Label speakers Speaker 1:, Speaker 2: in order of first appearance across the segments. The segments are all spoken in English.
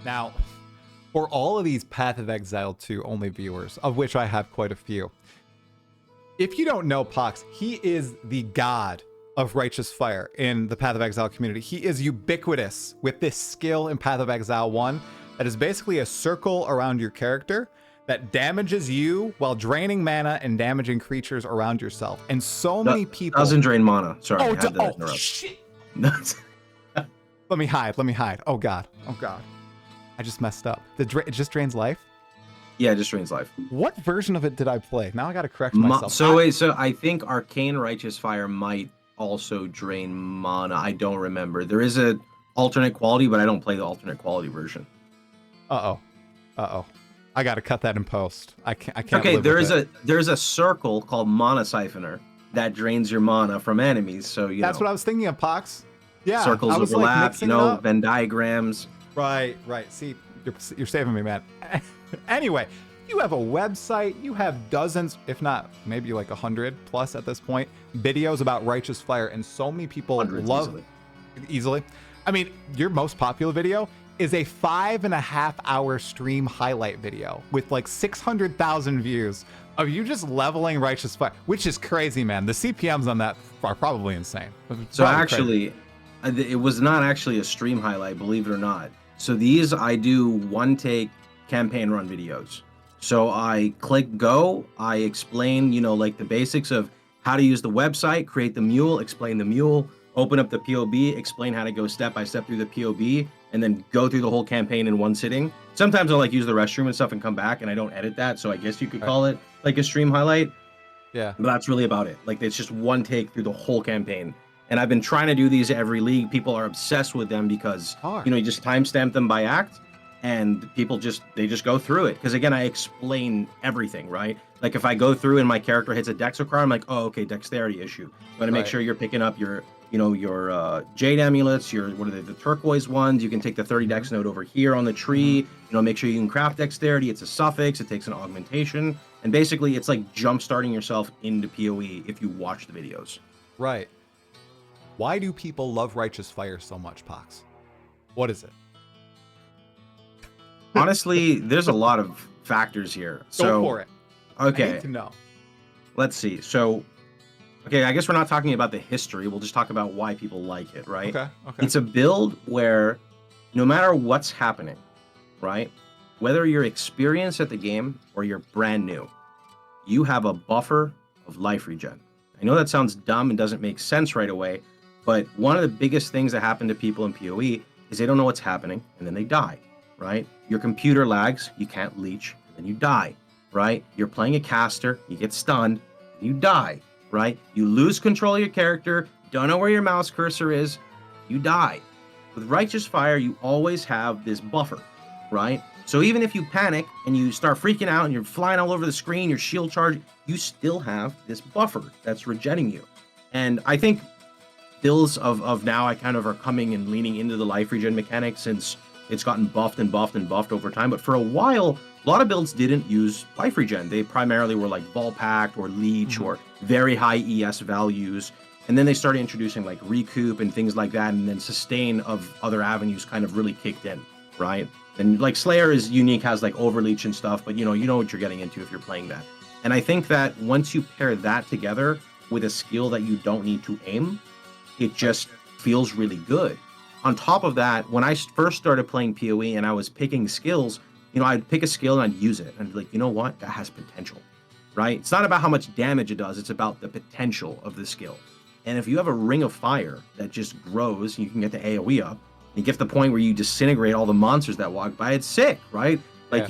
Speaker 1: Now, for all of these Path of Exile 2 only viewers, of which I have quite a few, if you don't know Pohx, he is the god of Righteous Fire in the Path of Exile community. He is ubiquitous with this skill in Path of Exile 1 that is basically a circle around your character that damages you while draining mana and damaging creatures around yourself. And so many people...
Speaker 2: Doesn't drain mana. Sorry,
Speaker 1: Oh,
Speaker 2: I had to
Speaker 1: oh
Speaker 2: interrupt.
Speaker 1: shit! Let me hide. Let me hide. Oh, God. Oh, God. I just messed up. It just drains life?
Speaker 2: Yeah, it just drains life.
Speaker 1: What version of it did I play? Now I got to correct myself.
Speaker 2: So I think Arcane Righteous Fire might also drain mana. I don't remember. There is a alternate quality, but I don't play the alternate quality version.
Speaker 1: Uh-oh. Uh-oh. I got to cut that in post. I can't.
Speaker 2: Okay, there's a circle called Mana Siphoner that drains your mana from enemies. So
Speaker 1: that's what I was thinking of, Pohx. Yeah,
Speaker 2: circles overlap. Venn diagrams.
Speaker 1: Right. See, you're saving me, man. Anyway, you have a website. You have dozens, if not maybe like 100 plus at this point, videos about Righteous Fire, and so many people love easily. I mean, your most popular video is a 5.5-hour stream highlight video with like 600,000 views of you just leveling Righteous Fire, which is crazy, man. The CPMs on that are probably insane.
Speaker 2: So actually, it was not actually a stream highlight, believe it or not. So these, I do one-take campaign run videos. So I click go, I explain, like the basics of how to use the website, create the mule, explain the mule, open up the POB, explain how to go step by step through the POB, and then go through the whole campaign in one sitting. Sometimes I'll use the restroom and stuff and come back, and I don't edit that, so I guess you could call it like a stream highlight.
Speaker 1: Yeah.
Speaker 2: But that's really about it. It's just one take through the whole campaign. And I've been trying to do these every league. People are obsessed with them because, you just timestamp them by act, and people just go through it. Because again, I explain everything, right? Like if I go through and my character hits a dex requirement, I'm like, oh, okay, dexterity issue. I'm going to make sure you're picking up your jade amulets, the turquoise ones. You can take the 30 dex node over here on the tree. Make sure you can craft dexterity. It's a suffix. It takes an augmentation. And basically, it's like jump starting yourself into PoE if you watch the videos.
Speaker 1: Right. Why do people love Righteous Fire so much, Pohx? What is it?
Speaker 2: Honestly, there's a lot of factors here.
Speaker 1: Go for it.
Speaker 2: Okay.
Speaker 1: I need to know.
Speaker 2: Let's see. So, okay, I guess we're not talking about the history. We'll just talk about why people like it, right?
Speaker 1: Okay.
Speaker 2: It's a build where no matter what's happening, right? Whether you're experienced at the game or you're brand new, you have a buffer of life regen. I know that sounds dumb and doesn't make sense right away, but one of the biggest things that happen to people in PoE is they don't know what's happening and then they die, right? Your computer lags, you can't leech, and then you die, right? You're playing a caster, you get stunned, and you die, right? You lose control of your character, don't know where your mouse cursor is, you die. With Righteous Fire, you always have this buffer, right? So even if you panic and you start freaking out and you're flying all over the screen, your shield charge, you still have this buffer that's regenning you. And I think builds of now I kind of are coming and leaning into the life regen mechanic since it's gotten buffed and buffed and buffed over time. But for a while, a lot of builds didn't use life regen. They primarily were like Vol Pact or Leech or very high ES values. And then they started introducing like Recoup and things like that. And then Sustain of other avenues kind of really kicked in, right? And like Slayer is unique, has like Overleech and stuff, but you know what you're getting into if you're playing that. And I think that once you pair that together with a skill that you don't need to aim, it just feels really good. On top of that, when I first started playing PoE and I was picking skills, I'd pick a skill and I'd use it. And I'd be like, you know what? That has potential, right? It's not about how much damage it does. It's about the potential of the skill. And if you have a Ring of Fire that just grows, you can get the AoE up. You get to the point where you disintegrate all the monsters that walk by. It's sick, right? Like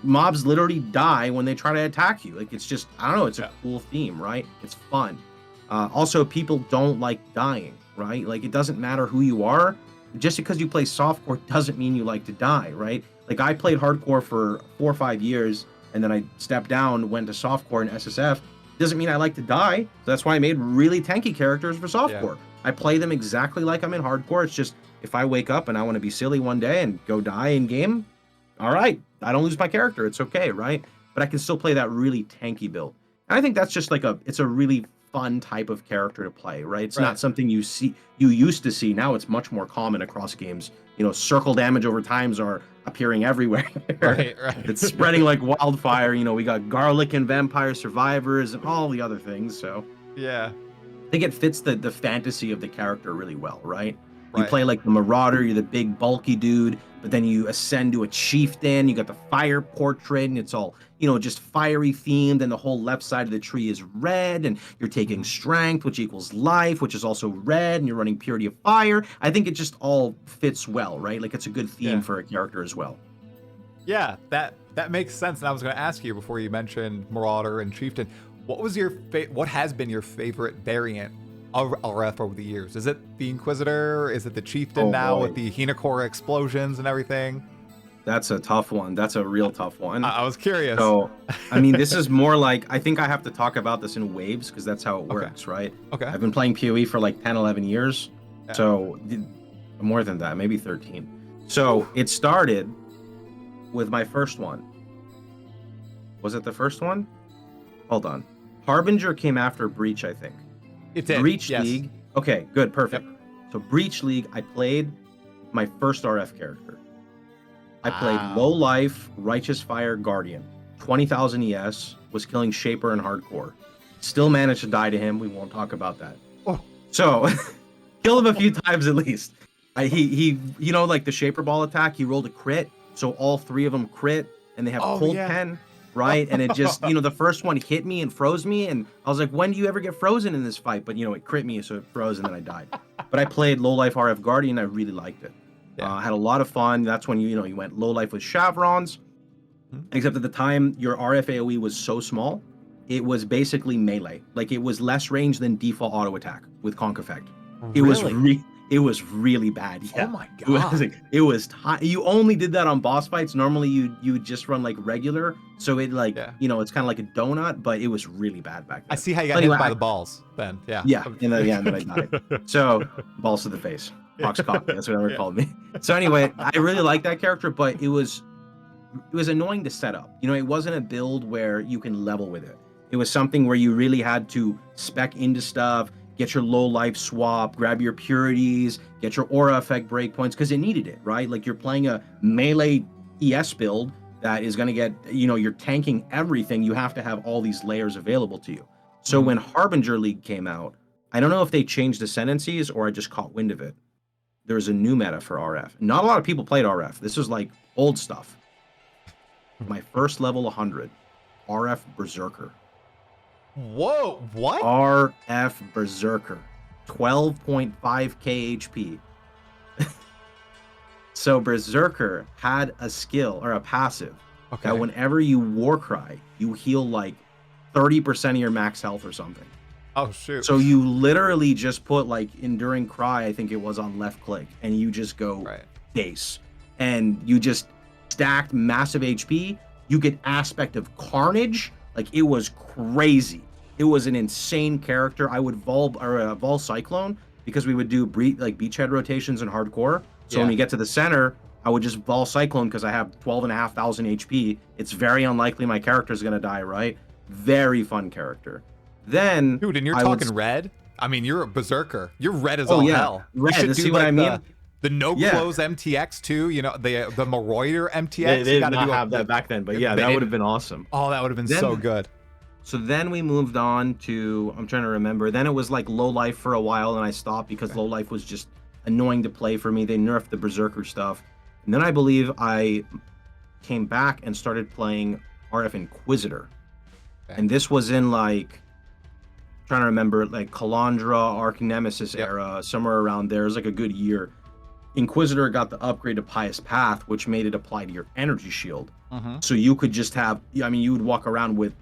Speaker 2: mobs literally die when they try to attack you. Like it's just, I don't know, it's a cool theme, right? It's fun. Also, people don't like dying, right? Like it doesn't matter who you are. Just because you play softcore doesn't mean you like to die, right? Like I played hardcore for 4 or 5 years and then I stepped down, went to softcore and SSF. Doesn't mean I like to die. So that's why I made really tanky characters for softcore. I play them exactly like I'm in hardcore. It's just if I wake up and I want to be silly one day and go die in game, all right, I don't lose my character. It's okay, right? But I can still play that really tanky build. And I think that's just like it's a really fun type of character to play, right? It's
Speaker 1: Right.
Speaker 2: not something you used to see. Now it's much more common across games. Circle damage over times are appearing everywhere.
Speaker 1: Right.
Speaker 2: It's spreading like wildfire. We got garlic and vampire survivors and all the other things. So
Speaker 1: Yeah.
Speaker 2: I think it fits the fantasy of the character really well, right? You
Speaker 1: Right.
Speaker 2: play like the Marauder, you're the big bulky dude, but then you ascend to a Chieftain, you got the fire portrait, and it's all, just fiery themed, and the whole left side of the tree is red, and you're taking strength, which equals life, which is also red, and you're running purity of fire. I think it just all fits well, right? Like it's a good theme
Speaker 1: Yeah.
Speaker 2: for a character as well.
Speaker 1: Yeah, that makes sense. And I was going to ask you before you mentioned Marauder and Chieftain, what has been your favorite variant of RF over the years? Is it the Inquisitor? Is it the Chieftain now
Speaker 2: boy.
Speaker 1: with the Hinakora explosions and everything?
Speaker 2: That's a tough one. That's a real tough one.
Speaker 1: I was curious.
Speaker 2: So, I mean, this is more like, I think I have to talk about this in waves because that's how it
Speaker 1: Okay.
Speaker 2: works, right?
Speaker 1: Okay.
Speaker 2: I've been playing PoE for like 10, 11 years.
Speaker 1: Yeah.
Speaker 2: So, more than that, maybe 13. So, it started with my first one. Was it the first one? Hold on. Harbinger came after Breach, I think.
Speaker 1: It did.
Speaker 2: Breach
Speaker 1: yes.
Speaker 2: League. Okay, good, perfect. So Breach League, I played my first RF character. I played
Speaker 1: Wow.
Speaker 2: Low Life, Righteous Fire, Guardian. 20,000 ES, was killing Shaper and Hardcore. Still managed to die to him. We won't talk about that.
Speaker 1: Oh.
Speaker 2: So, killed him a few times at least. He like the Shaper Ball attack, he rolled a crit. So all three of them crit, and they have Cold
Speaker 1: yeah.
Speaker 2: Pen. Right, and it just the first one hit me and froze me, and I was like, when do you ever get frozen in this fight? But it crit me, so it froze, and then I died. But I played Low Life RF Guardian, I really liked it.
Speaker 1: Yeah.
Speaker 2: I had a lot of fun. That's when you went Low Life with Chevrons, except at the time your RF AOE was so small, it was basically melee. Like it was less range than default auto attack with Conk Effect. It was really bad. Yeah.
Speaker 1: Oh my god.
Speaker 2: It was you only did that on boss fights. Normally you would just run like regular. So it it's kind of like a donut, but it was really bad back then.
Speaker 1: I see how you got hit by the balls then. Yeah.
Speaker 2: Yeah, and then I died. So balls to the face. Pohx cock, that's what they called me. So anyway, I really like that character, but it was annoying to set up. It wasn't a build where you can level with it. It was something where you really had to spec into stuff, get your low life swap, grab your purities, get your aura effect breakpoints, because it needed it, right? Like you're playing a melee ES build that is going to get, you're tanking everything. You have to have all these layers available to you. So when Harbinger League came out, I don't know if they changed ascendancies or I just caught wind of it. There's a new meta for RF. Not a lot of people played RF. This was like old stuff. My first level 100, RF Berserker.
Speaker 1: Whoa, what?
Speaker 2: RF Berserker, 12.5k HP. So Berserker had a skill or a passive that whenever you Warcry, you heal like 30% of your max health or something.
Speaker 1: Oh shoot.
Speaker 2: So you literally just put like Enduring Cry, I think it was, on left click, and you just go base. And you just stacked massive HP. You get Aspect of Carnage. Like it was crazy. It was an insane character. I would Vol Cyclone because we would do beachhead rotations in hardcore. So when you get to the center, I would just Vol Cyclone because I have 12,500 HP. It's very unlikely my character is gonna die, right? Very fun character. Then
Speaker 1: dude, and you're talking red? I mean, you're a Berserker. You're red as all hell.
Speaker 2: Red.
Speaker 1: You should
Speaker 2: See what I mean?
Speaker 1: The no close MTX too. The Marauder MTX.
Speaker 2: They did not have that back then, but yeah, that would have been awesome.
Speaker 1: Oh, that would have been so good.
Speaker 2: So then we moved on to, I'm trying to remember. Then it was like Low Life for a while, and I stopped because Low Life was just annoying to play for me. They nerfed the Berserker stuff. And then I believe I came back and started playing RF Inquisitor. And this was in like, trying to remember, like Kalandra, Arch Nemesis era, somewhere around there. It was like a good year. Inquisitor got the upgrade to Pious Path, which made it apply to your energy shield. So you could just have, you would walk around with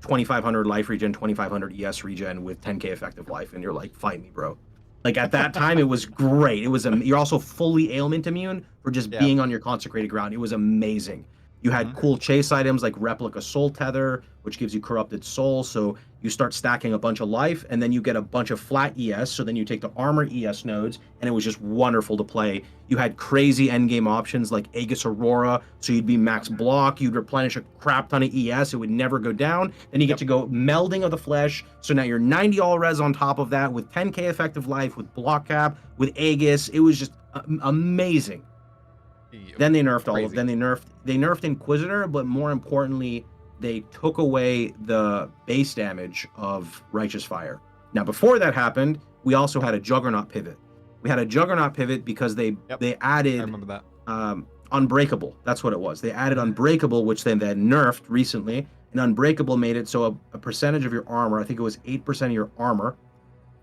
Speaker 2: 2,500 life regen, 2,500 ES regen with 10k effective life, and you're like, fight me, bro. Like at that time, it was great. It was you're also fully ailment immune for just being on your consecrated ground. It was amazing. You had cool chase items like Replica Soul Tether, which gives you Corrupted Soul. So you start stacking a bunch of life, and then you get a bunch of flat ES. So then you take the armor ES nodes, and it was just wonderful to play. You had crazy endgame options like Aegis Aurora, so you'd be max block, you'd replenish a crap ton of ES, it would never go down. Then you get to go Melding of the Flesh, so now you're 90 all res on top of that with 10k effective life, with block cap, with Aegis. It was just amazing. Then they nerfed all of them. They nerfed Inquisitor, but more importantly, they took away the base damage of Righteous Fire. Now, before that happened, we also had a Juggernaut pivot. We had a Juggernaut pivot because they added
Speaker 1: I remember that.
Speaker 2: Unbreakable. That's what it was. They added Unbreakable, which they then nerfed recently. And Unbreakable made it so a percentage of your armor, I think it was 8% of your armor,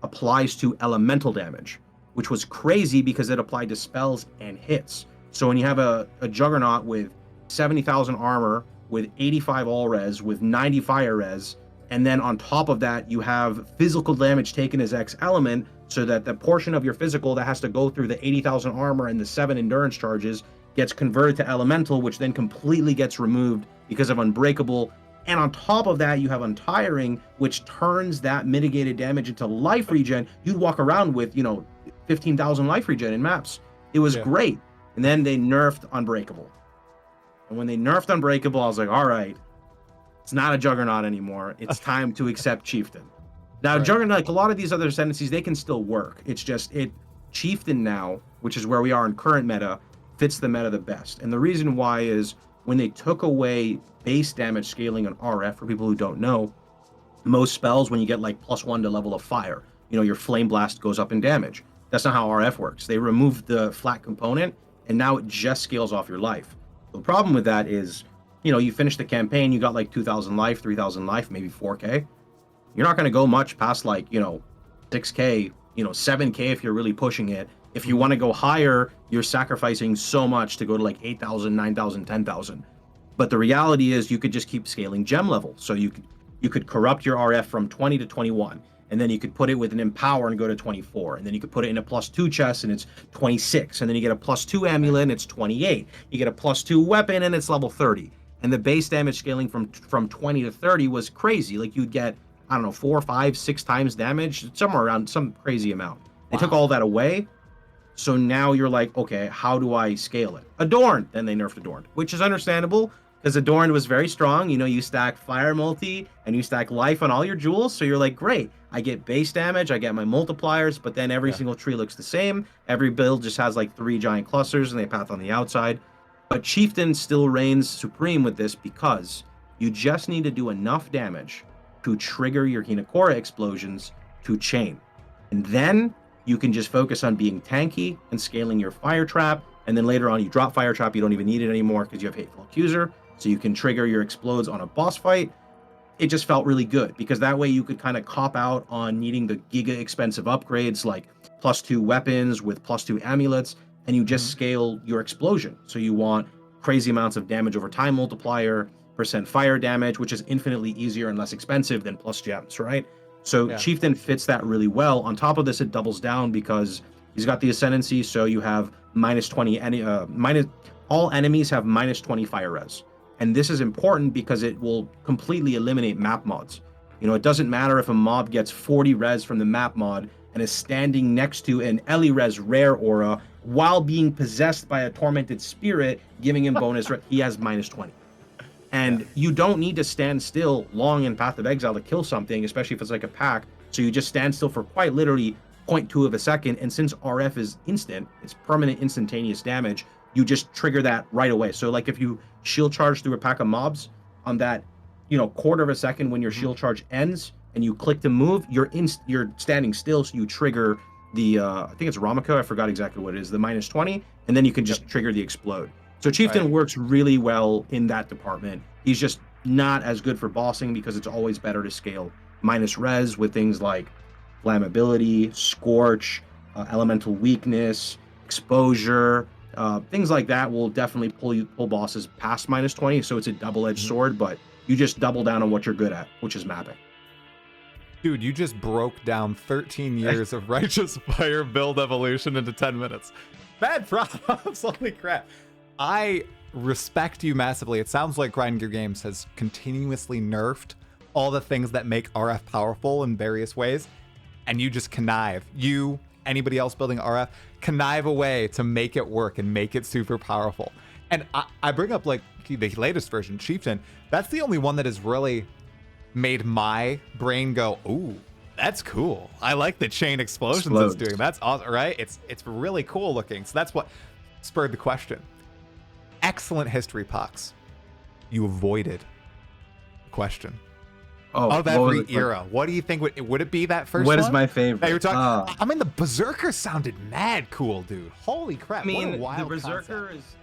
Speaker 2: applies to elemental damage, which was crazy because it applied to spells and hits. So when you have a Juggernaut with 70,000 armor, with 85 all res, with 90 fire res, and then on top of that, you have physical damage taken as X element, so that the portion of your physical that has to go through the 80,000 armor and the 7 endurance charges gets converted to elemental, which then completely gets removed because of Unbreakable. And on top of that, you have Untiring, which turns that mitigated damage into life regen. You'd walk around with, 15,000 life regen in maps. It was great. And then they nerfed Unbreakable. And when they nerfed Unbreakable, I was like, all right, it's not a Juggernaut anymore. It's time to accept Chieftain. Now, Juggernaut, like a lot of these other ascendancies, they can still work. It's just Chieftain now, which is where we are in current meta, fits the meta the best. And the reason why is when they took away base damage scaling on RF, for people who don't know, most spells, when you get like +1 to level of fire, your Flame Blast goes up in damage. That's not how RF works. They removed the flat component, and now it just scales off your life. The problem with that is, you finish the campaign, you got like 2,000 life, 3,000 life, maybe 4k. You're not going to go much past like, 6k, 7k if you're really pushing it. If you want to go higher, you're sacrificing so much to go to like 8,000, 9,000, 10,000. But the reality is you could just keep scaling gem level. So you could corrupt your RF from 20 to 21. And then you could put it with an Empower and go to 24. And then you could put it in a +2 chest and it's 26. And then you get a +2 amulet and it's 28. You get a +2 weapon and it's level 30. And the base damage scaling from 20 to 30 was crazy. Like you'd get, 4, 5, 6 times damage, somewhere around some crazy amount. They took all that away. So now you're like, okay, how do I scale it? Adorned. Then they nerfed Adorned, which is understandable because Adorned was very strong. You stack fire multi and you stack life on all your jewels. So you're like, great, I get base damage, I get my multipliers, but then every single tree looks the same. Every build just has like 3 giant clusters and they path on the outside. But Chieftain still reigns supreme with this because you just need to do enough damage to trigger your Hinakora explosions to chain. And then you can just focus on being tanky and scaling your fire trap. And then later on, you drop fire trap. You don't even need it anymore because you have Hateful Accuser. So you can trigger your explodes on a boss fight. It just felt really good because that way you could kind of cop out on needing the giga expensive upgrades like +2 weapons with +2 amulets. And you just scale your explosion. So you want crazy amounts of damage over time multiplier, % fire damage, which is infinitely easier and less expensive than plus gems, right? So Chieftain fits that really well. On top of this, it doubles down because he's got the ascendancy. So you have -20, all enemies have -20 fire res. And this is important because it will completely eliminate map mods. It doesn't matter if a mob gets 40 res from the map mod and is standing next to an Ellie res rare aura while being possessed by a tormented spirit, giving him bonus. He has -20. And you don't need to stand still long in Path of Exile to kill something, especially if it's like a pack. So you just stand still for quite literally 0.2 of a second. And since RF is instant, it's permanent instantaneous damage, you just trigger that right away. So like if you shield charge through a pack of mobs on that, quarter of a second when your shield charge ends and you click to move, you're standing still. So you trigger the, I think it's Ramako, I forgot exactly what it is, the -20, and then you can just trigger the explode. So Chieftain works really well in that department. He's just not as good for bossing because it's always better to scale -res with things like flammability, scorch, elemental weakness, exposure, things like that will definitely pull bosses past -20. So it's a double-edged sword, but you just double down on what you're good at, which is mapping.
Speaker 1: Dude, you just broke down 13 years of Righteous Fire build evolution into 10 minutes. Bad props. Holy crap. I respect you massively. It sounds like Grind Gear Games has continuously nerfed all the things that make RF powerful in various ways, and you just connive. You, anybody else building RF, connive a way to make it work and make it super powerful. And I bring up like the latest version, Chieftain. That's the only one that has really made my brain go, ooh, that's cool. I like the chain explosions it's doing. That's awesome, right? It's really cool looking. So that's what spurred the question. Excellent history, Pohx. You avoided the question. Of every era. What do you think? Would it be that first one?
Speaker 2: What is my favorite?
Speaker 1: That you're talking, I mean, the Berserker sounded mad cool, dude. Holy crap.
Speaker 2: I mean,
Speaker 1: what a wild
Speaker 2: the Berserker
Speaker 1: concept.
Speaker 2: is